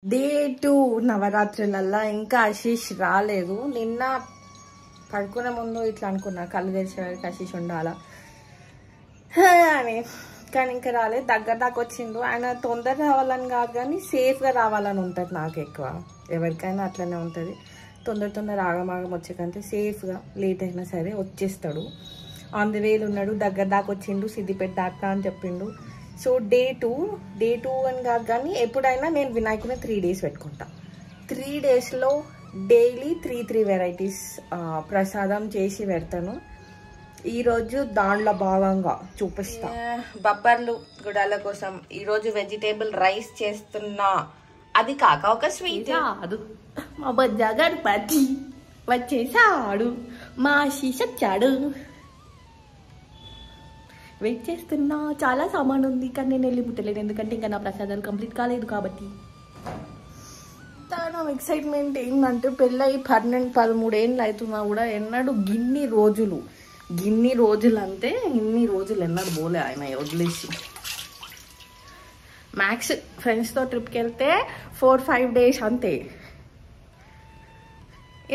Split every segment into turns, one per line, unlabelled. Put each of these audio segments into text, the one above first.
Day 2 నవరాత్రులల్లా ఇంకా ఆశీష్ రాలేదు. నిన్న పడుకునే ముందు ఇట్లా అనుకున్నా, కళ్ళు తెరిచేవారికి ఆశీష్ ఉండాలా అని, కానీ ఇంకా రాలేదు. దగ్గర దాకా వచ్చిండు. ఆయన తొందర రావాలని కాదు కానీ సేఫ్గా రావాలని ఉంటుంది నాకు ఎక్కువ. ఎవరికైనా అట్లనే ఉంటుంది. తొందర ఆగమాగం వచ్చే కంటే సేఫ్గా లేట్ అయినా సరే వచ్చేస్తాడు. ఆన్ ది వేలు ఉన్నాడు. దగ్గర దాకా వచ్చిండు. సిద్దిపేట దాకా అని చెప్పిండు. సో డే 2 అని కాదు కానీ ఎప్పుడైనా నేను వినాయకుని 3 days పెట్టుకుంటా. 3 daysలో డైలీ 3 వెరైటీస్ ప్రసాదం చేసి పెడతాను. ఈరోజు దాంట్లో భాగంగా చూపిస్తా. బొబ్బర్లు గుడాల కోసం ఈరోజు వెజిటేబుల్ రైస్ చేస్తున్నా. అది కాక ఒక స్వీట్. మా బొజ్జా గణపతి వచ్చేసాడు, మా ఆశీష్ వచ్చాడు. వెయిట్ చేస్తున్నా. చాలా సామాన్ ఉంది కానీ నేను వెళ్ళి ముట్టలేను, ఎందుకంటే ఇంకా నా ప్రసాదాలు కంప్లీట్ కాలేదు కాబట్టి. నా ఎక్సైట్మెంట్ ఏంటంటే పెళ్ళి 12-13 ఏళ్ళు అవుతున్నా కూడా ఎన్నడూ గిన్ని రోజులు అంతే, ఇన్ని రోజులు ఎన్నడూ పోలే ఆయన వదిలేసి. మ్యాక్స్ ఫ్రెండ్స్తో ట్రిప్కి వెళ్తే 4-5 days అంతే.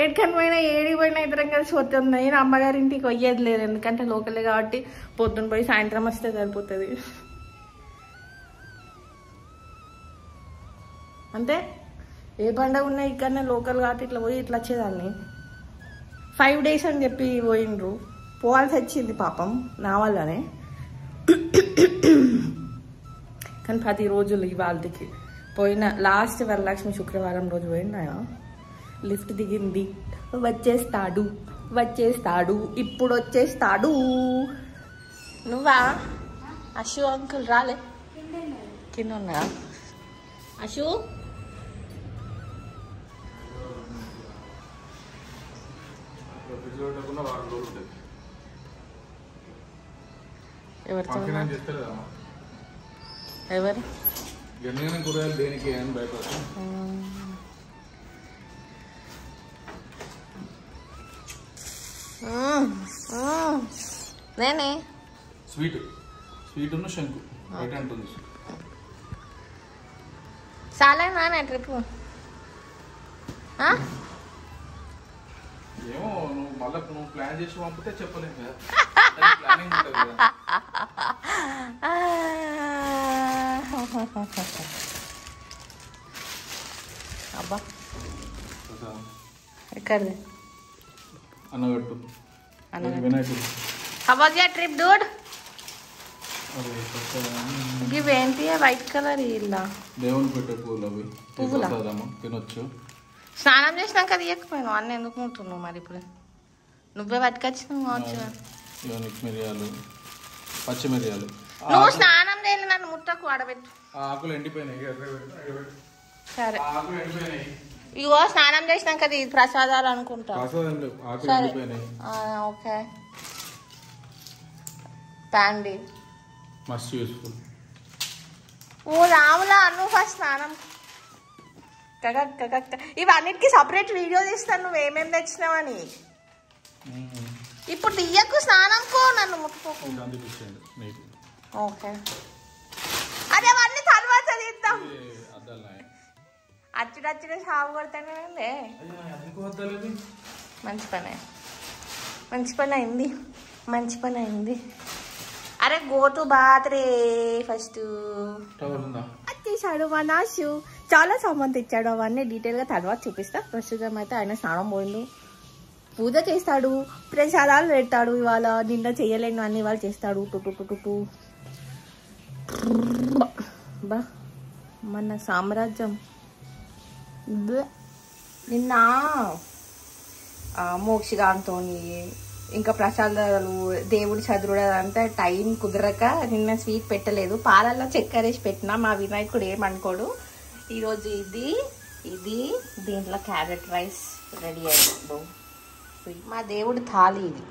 ఏడికని పోయినా ఇద్దరం కలిసి వస్తున్నాయి. నా అమ్మగారి ఇంటికి పోయేది లేదు, ఎందుకంటే లోకలే కాబట్టి పొద్దున్న పోయి సాయంత్రం వస్తే సరిపోతుంది అంతే. ఏ పండుగ ఉన్నాయి ఇక్కడనే లోకల్ కాబట్టి ఇట్లా పోయి ఇట్లా వచ్చేదాన్ని. 5 days అని చెప్పి పోయిండ్రు, పోవాల్సి వచ్చింది పాపం నా వల్లనే. కానీ 10 రోజులు ఇవాళకి పోయిన. లాస్ట్ వరలక్ష్మి శుక్రవారం రోజు పోయిండు ఆయన. లిఫ్ట్ దిగింది. వచ్చేస్తాడు ఇప్పుడు వచ్చేస్తాడు. నువ్వా అశు అంకుల్ రాలే? కింద ఉన్నా అశు. ఎవరితో ఎవరు నేనే
స్వీట్ ఉన్న శంకు అంటుంది.
చాలా నానే ట్రిప్
ఏమో నువ్వు ప్లాన్ చేసి పంపితే చెప్పలేము కదా.
అబ్బా ఎక్కడిది?
అన్నగట్టు వినాయకుడు.
How was your trip, dude? ఇవేంటి వైట్ కలర్ ఇలా
దేవుని పెట్టే పువ్వులు తినొచ్చు.
స్నానం చేసినాక తీయకపోయినావు అన్న, ఎందుకు ముట్టున్నావు మరి? ఇప్పుడు నువ్వే పట్టుకొచ్చినావు కావచ్చు.
మిరియాలు, పచ్చిమిరియాలు.
నువ్వు స్నానం చేయలేదు, నన్ను ముట్టకు. ఆడబెట్టు.
ఆకులు ఎండిపోయినాయి.
సరే ఇగో స్నానం చేసినాక ప్రసాదాలు అనుకుంటా. సరే ఓకే. ప్యాండీ
మస్ట్ యూస్ఫుల్.
ఓ రాములా, నువ్వు ఫస్ట్ స్నానం. ఇవన్నిటికీ సపరేట్ వీడియో తీస్తాను నువ్వు ఏమేమి తెచ్చినావని. ఇప్పుడు తీయకు స్నానంకో, నన్ను ముట్టుకోకు. ఓకే అదే అవన్నీ తర్వాత తీద్దాం. అచ్చుడచ్చుడే సాగు కొడతానే. మంచి పని అయింది. అరే గోటు బాత్రే ఫస్ట్ వచ్చేసాడు మా నాశు. చాలా సామాన్ తెచ్చాడు, అవన్నీ డీటెయిల్గా తర్వాత చూపిస్తా. ప్రస్తుతం అయితే ఆయన స్నానం పోయిండు, పూజ చేస్తాడు, ప్రసాదాలు పెడతాడు. ఇవాళ నిన్న చేయలేను అన్ని ఇవాళ చేస్తాడు. బా మన సామ్రాజ్యం. నిన్న మోక్షగాంతో ఇంకా ప్రసాదాలు దేవుడి చదువుడు అదంతా టైం కుదరక నిన్న స్వీట్ పెట్టలేదు. పాలల్లో చక్కెర వేసి పెట్టినా మా వినాయకుడు ఏమనుకోడు. ఈరోజు ఇది దీంట్లో క్యారెట్ రైస్ రెడీ అయ్యాడు. మా దేవుడి థాలి, ఇది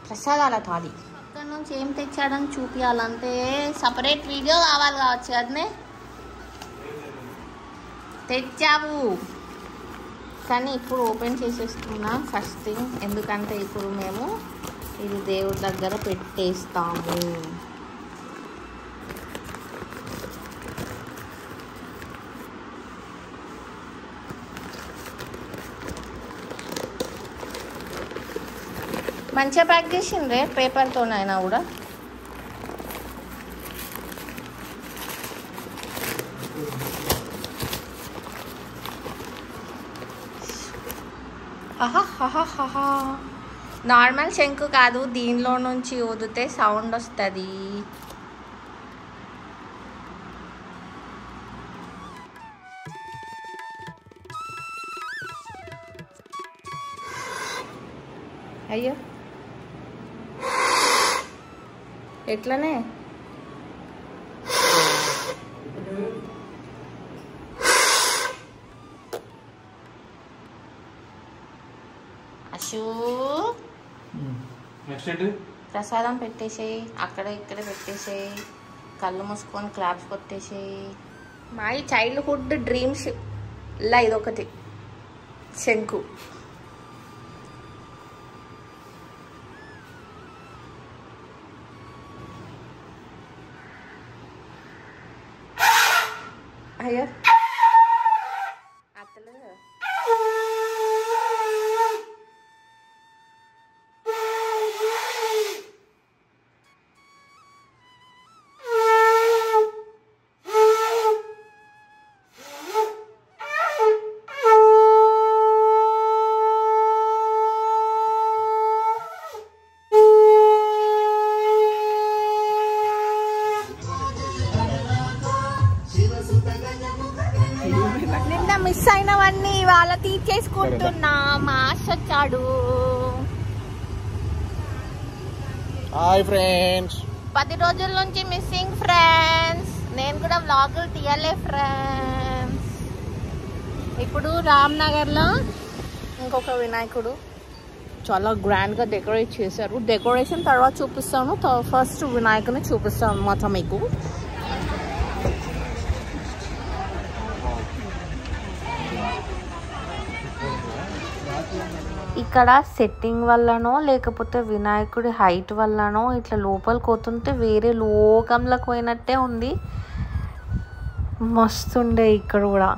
ప్రసాదాల థాలి. అక్కడ నుంచి ఏం తెచ్చాడని చూపించాలంటే సపరేట్ వీడియో కావాలి కావచ్చు. అదనే తెచ్చావు కానీ ఇప్పుడు ఓపెన్ చేసేస్తున్నా ఫస్ట్ థింగ్, ఎందుకంటే ఇప్పుడు మేము ఇది దేవుడి దగ్గర పెట్టేస్తాము. మంచిగా ప్యాక్ చేసిండ్రే పేపర్తోనైనా కూడా. ఆహా, నార్మల్ శంకు కాదు, దీనిలో నుంచి ఊదితే సౌండ్ వస్తుంది. అయ్యో ఎట్లనే అశూ ప్రసాదం పెట్టేసేయి, అక్కడ ఇక్కడ పెట్టేసేయి, కళ్ళు మూసుకొని క్లాప్స్ కొట్టేసేయి. మై చైల్డ్హుడ్ డ్రీమ్స్ ఇలా ఇదొకటి శంకు. అయ్యో అత్తలు నిన్న మిస్ అయినవన్నీ ఇవాళ తీర్చేసుకుంటున్నా. మాస్ వచ్చాడు.
హాయ్ ఫ్రెండ్స్,
10 రోజుల నుంచి మిస్సింగ్ ఫ్రెండ్స్. నేను కూడా వ్లాగులు తీయలే ఫ్రెండ్స్. ఇప్పుడు రామ్నగర్లో ఇంకొక వినాయకుడు చాలా గ్రాండ్గా డెకరేట్ చేశారు. డెకరేషన్ తర్వాత చూపిస్తాను, ఫస్ట్ వినాయకుని చూపిస్తాను అన్నమాట మీకు. ఇక్కడ సెట్టింగ్ వల్లనో లేకపోతే వినాయకుడి హైట్ వల్లనో ఇట్లా లోపలికి పోతుంటే వేరే లోకంలోకి పోయినట్టే ఉంది. మస్తుండే ఇక్కడ కూడా.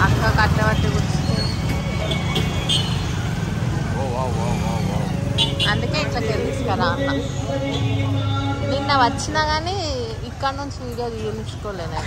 అక్క కట్టబట్టి అందుకే ఇట్లా తీసుకురా అన్న. నిన్న వచ్చినా కానీ ఇక్కడ నుంచి వీడియో తీయించుకోలేను.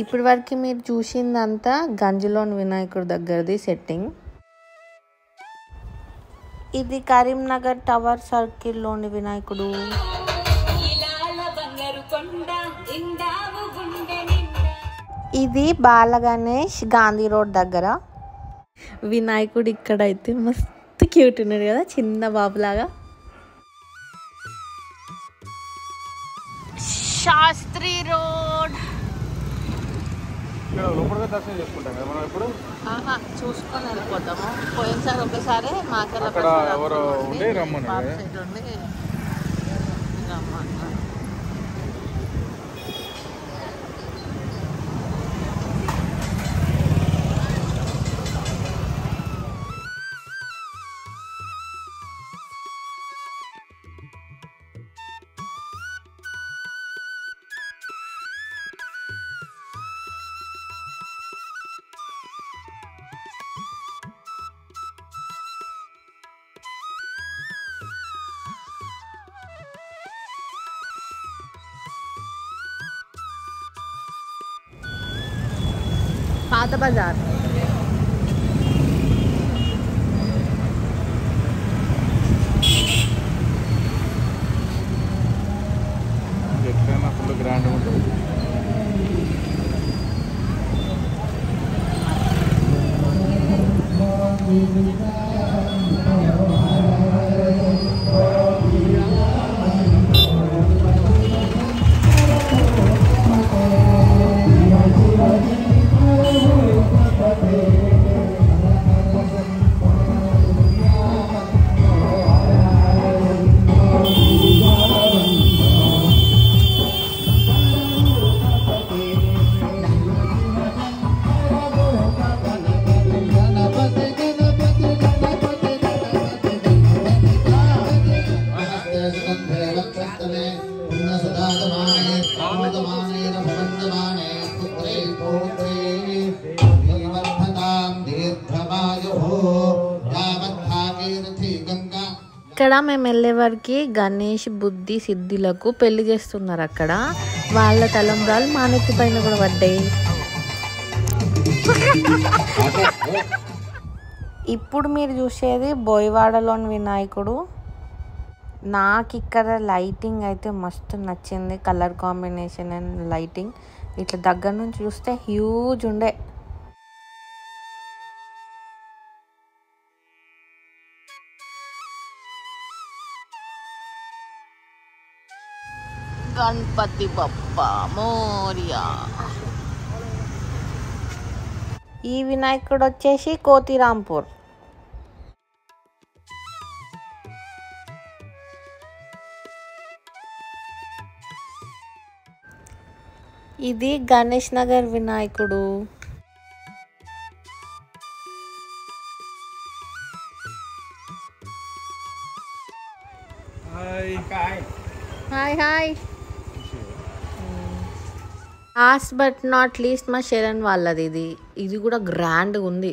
ఇప్పటి వరకు మీరు చూసిందంతా గంజిలోని వినాయకుడి దగ్గరది సెట్టింగ్. ఇది కరీంనగర్ టవర్ సర్కిల్లోని వినాయకుడు. ఇది బాలగణేష్ గాంధీ రోడ్ దగ్గర వినాయకుడు. ఇక్కడైతే మస్తు క్యూట్ ఉన్నాడు కదా, చిన్న బాబులాగా. శాస్త్రి రోడ్ చూసుకొని వెళ్ళిపోతాము. పోయినసారి ఒకసారి మాకెళ్ళ పాత బజార్.
ఎట్లైనా ఫుల్ గ్రాండ్ ఉంటుంది.
ఇక్కడ మేము వెళ్ళే వారికి గణేష్ బుద్ధి సిద్ధిలకు పెళ్లి చేస్తున్నారు. అక్కడ వాళ్ళ తలంబ్రాలు మా నెత్తి పైన కూడా పడ్డాయి. ఇప్పుడు మీరు చూసేది బోయవాడలోని వినాయకుడు. నాకు ఇక్కడ లైటింగ్ అయితే మస్తు నచ్చింది. కలర్ కాంబినేషన్ అండ్ లైటింగ్ ఇట్లా దగ్గర నుంచి చూస్తే హ్యూజ్ ఉండే. గణపతి బప్పా మోరియా. ఈ వినాయకుడు వచ్చేసి కోతిరాంపూర్. ఇది గణేష్ నగర్ వినాయకుడు. Hi hi. Last but not least మా శరణ్ వాళ్ళది. ఇది కూడా గ్రాండ్గా ఉంది.